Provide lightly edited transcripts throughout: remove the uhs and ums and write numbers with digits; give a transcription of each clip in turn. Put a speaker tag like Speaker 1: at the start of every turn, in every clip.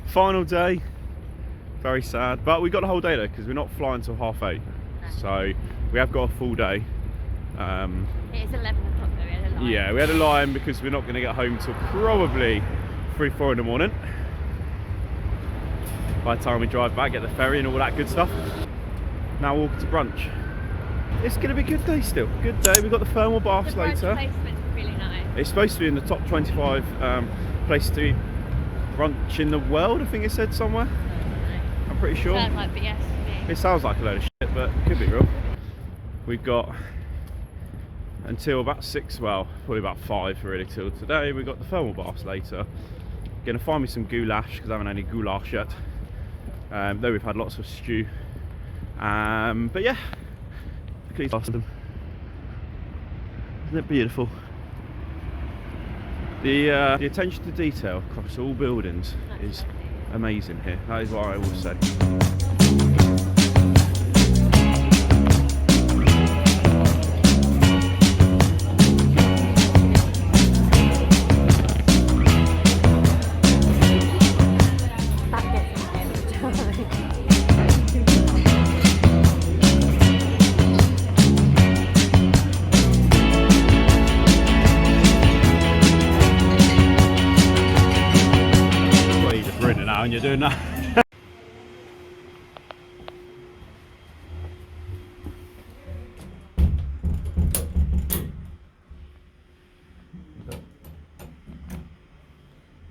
Speaker 1: Final day. Very sad, but we got the whole day though because we're not flying till 8:30. So we have got a full day.
Speaker 2: It is 11 o'clock though, we had a line.
Speaker 1: Yeah, we had a line because we're not going to get home till probably 3-4 in the morning. By the time we drive back, get the ferry and all that good stuff. Now walk to brunch. It's going to be a good day still. Good day. We've got the thermal baths
Speaker 2: The
Speaker 1: later.
Speaker 2: brunch placement's really nice.
Speaker 1: It's supposed to be in the top 25 place to eat brunch in the world, I think it said somewhere. I'm pretty sure.
Speaker 2: Sounds like BS to me.
Speaker 1: It sounds like a load of shit, but it could be real. We've got until about 6, well, probably about 5 really till today. We've got the thermal baths later. Gonna find me some goulash because I haven't had any goulash yet. Though we've had lots of stew. But yeah, look at these them. Isn't it beautiful? The attention to detail across all buildings is amazing here. That is what I always say. And you're doing that.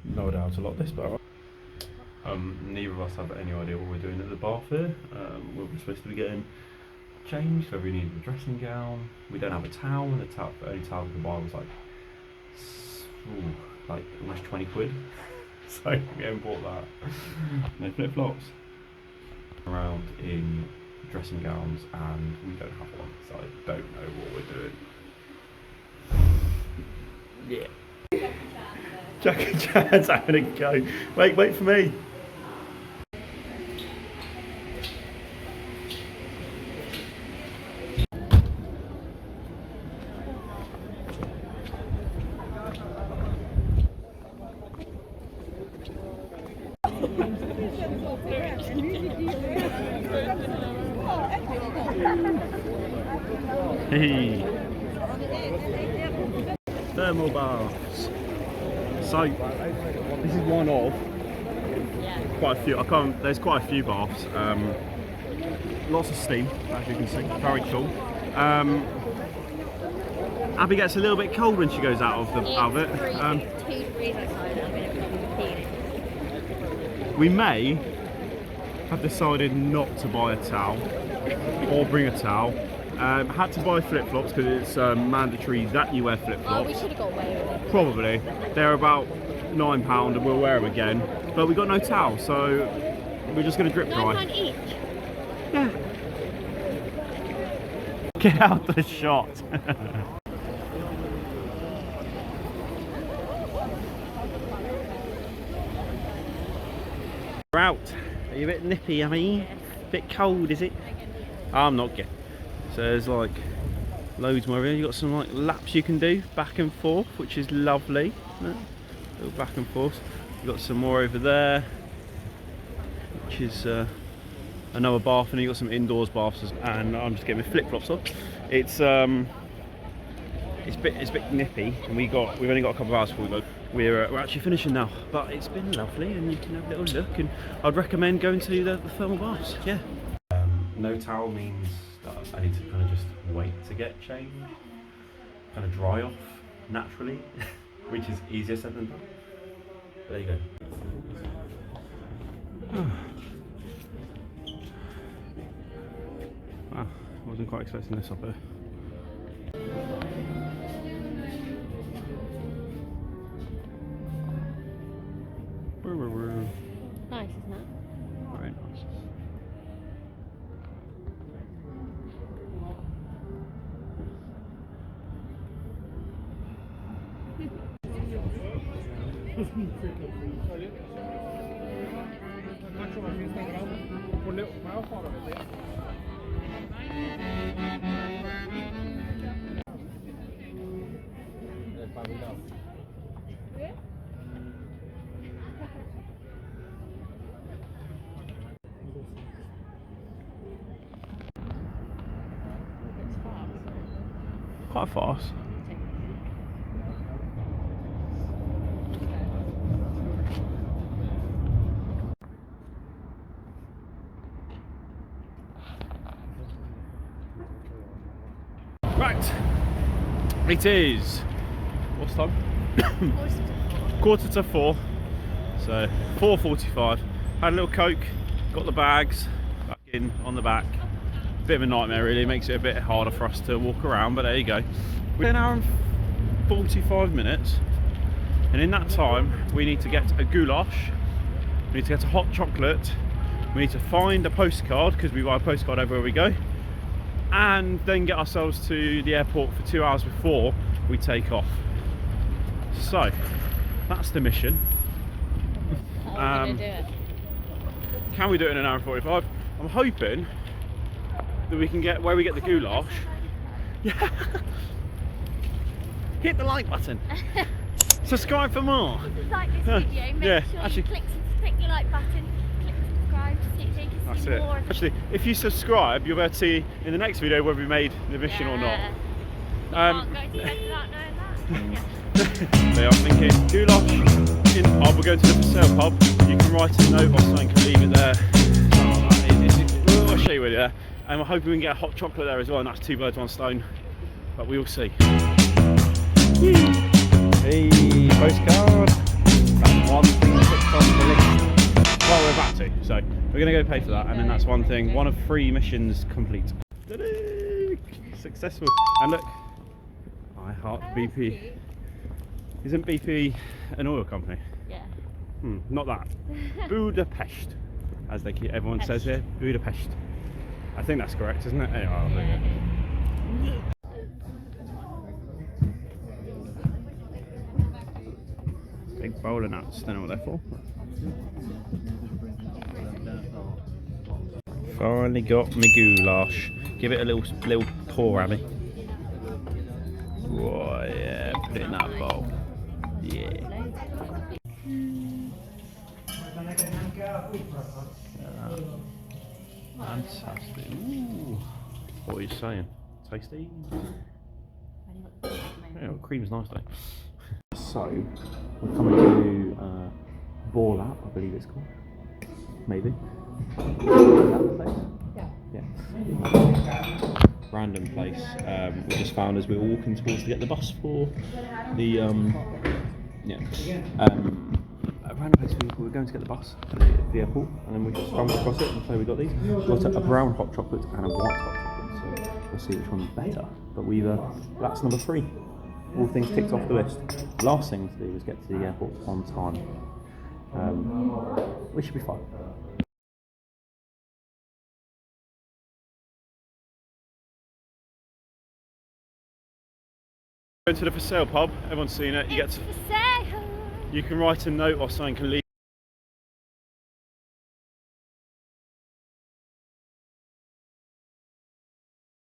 Speaker 1: No doubt to lock this bar. Neither of us have any idea what we're doing at the bath here. We're supposed to be getting changed, so we need a dressing gown. We don't have a towel, and the only towel we could buy was like almost 20 quid. So we haven't bought that. No flip flops. Around in dressing gowns, and we don't have one, so I don't know what we're doing. Yeah. Jack and Jan's having a go. Wait for me. Hey. Thermal baths. So this is one of quite a few. There's quite a few baths. Lots of steam, as you can see. Very cool. Abby gets a little bit cold when she goes out of it.
Speaker 2: 2 degrees outside. I'm in a
Speaker 1: We may have decided not to buy a towel or bring a towel. Had to buy flip-flops because it's mandatory that you wear flip-flops.
Speaker 2: Oh, we should have got away with it.
Speaker 1: Probably. They're about £9 and we'll wear them again. But we got no towel, so we're just going to drip dry.
Speaker 2: £9 each?
Speaker 1: Yeah. Get out the shot. We're out. Are you a bit nippy, I mean?
Speaker 2: Yes.
Speaker 1: Bit cold, is it? I'm not getting. So there's like loads more here. You've got some like laps you can do back and forth, which is lovely. Little back and forth. You've got some more over there, which is another bath, and you've got some indoors baths. And I'm just getting my flip flops on. It's a bit nippy, and we've only got a couple of hours before we go. We're actually finishing now, but it's been lovely, and you can have a little look. And I'd recommend going to the thermal baths. Yeah. No towel means that I need to kind of just wait to get changed, kind of dry off naturally, which is easier said than done. But there you go. Wow, I wasn't quite expecting this up here.
Speaker 2: Nice, isn't it?
Speaker 1: Very nice. quite fast. Right, it is, what's time? 3:45, so 4:45. Had a little Coke, got the bags back in on the back. Bit of a nightmare really, makes it a bit harder for us to walk around, but there you go. We're 1 hour and 45 minutes, and in that time we need to get a goulash, we need to get a hot chocolate, we need to find a postcard, because we buy a postcard everywhere we go, and then get ourselves to the airport for 2 hours before we take off. So that's the mission.
Speaker 2: How are we gonna do it?
Speaker 1: Can we do it in 1 hour and 45? I'm hoping that we can get where we get the goulash. Yeah. Hit the like button. Subscribe for more.
Speaker 2: Like this video, make sure
Speaker 1: actually,
Speaker 2: you click your like button, click subscribe so you can
Speaker 1: that's
Speaker 2: see
Speaker 1: it.
Speaker 2: more.
Speaker 1: Actually, if you subscribe, you'll be able to see in the next video whether we made the mission or not.
Speaker 2: You can't go to bed without knowing that.
Speaker 1: So I'm thinking goulash in the pub. We're going to the for sale pub. You can write a note or something, can leave it there. I'll show you where there. And we're hoping we can get a hot chocolate there as well, and that's 2 birds 1 stone. But we will see. Hey, postcard. That's one thing ticked off the list. Well, we're about to, so we're going to go pay for that, and then that's one thing. 1 of 3 missions complete. Ta-da! Successful. And look, I heart BP. Isn't BP an oil company?
Speaker 2: Yeah.
Speaker 1: Not that. Budapest, as everyone says here. Budapest. I think that's correct, isn't it? Anyway, I'll do it. Big bowl of nuts. Don't know what they're for. Finally got my goulash. Give it a little pour, Abby. Whoa, yeah, put it in that bowl. Yeah. Fantastic. Ooh. What are you saying? Tasty? Yeah, cream's nice though. So, we're coming to Ball Up, I believe it's called. Maybe. Is that the place? Yeah. Random place. We just found as we were walking towards to get the bus for the a random place we were going to get the bus to the airport, and then we just stumbled across it, and so we got these. We got a brown hot chocolate and a white hot chocolate, so we'll see which one's better. But that's number 3. All things ticked off the list. Last thing to do was get to the airport on time. We should be fine. Going to the for sale pub. Everyone's seen it. You get to, you can write a note or something, can leave.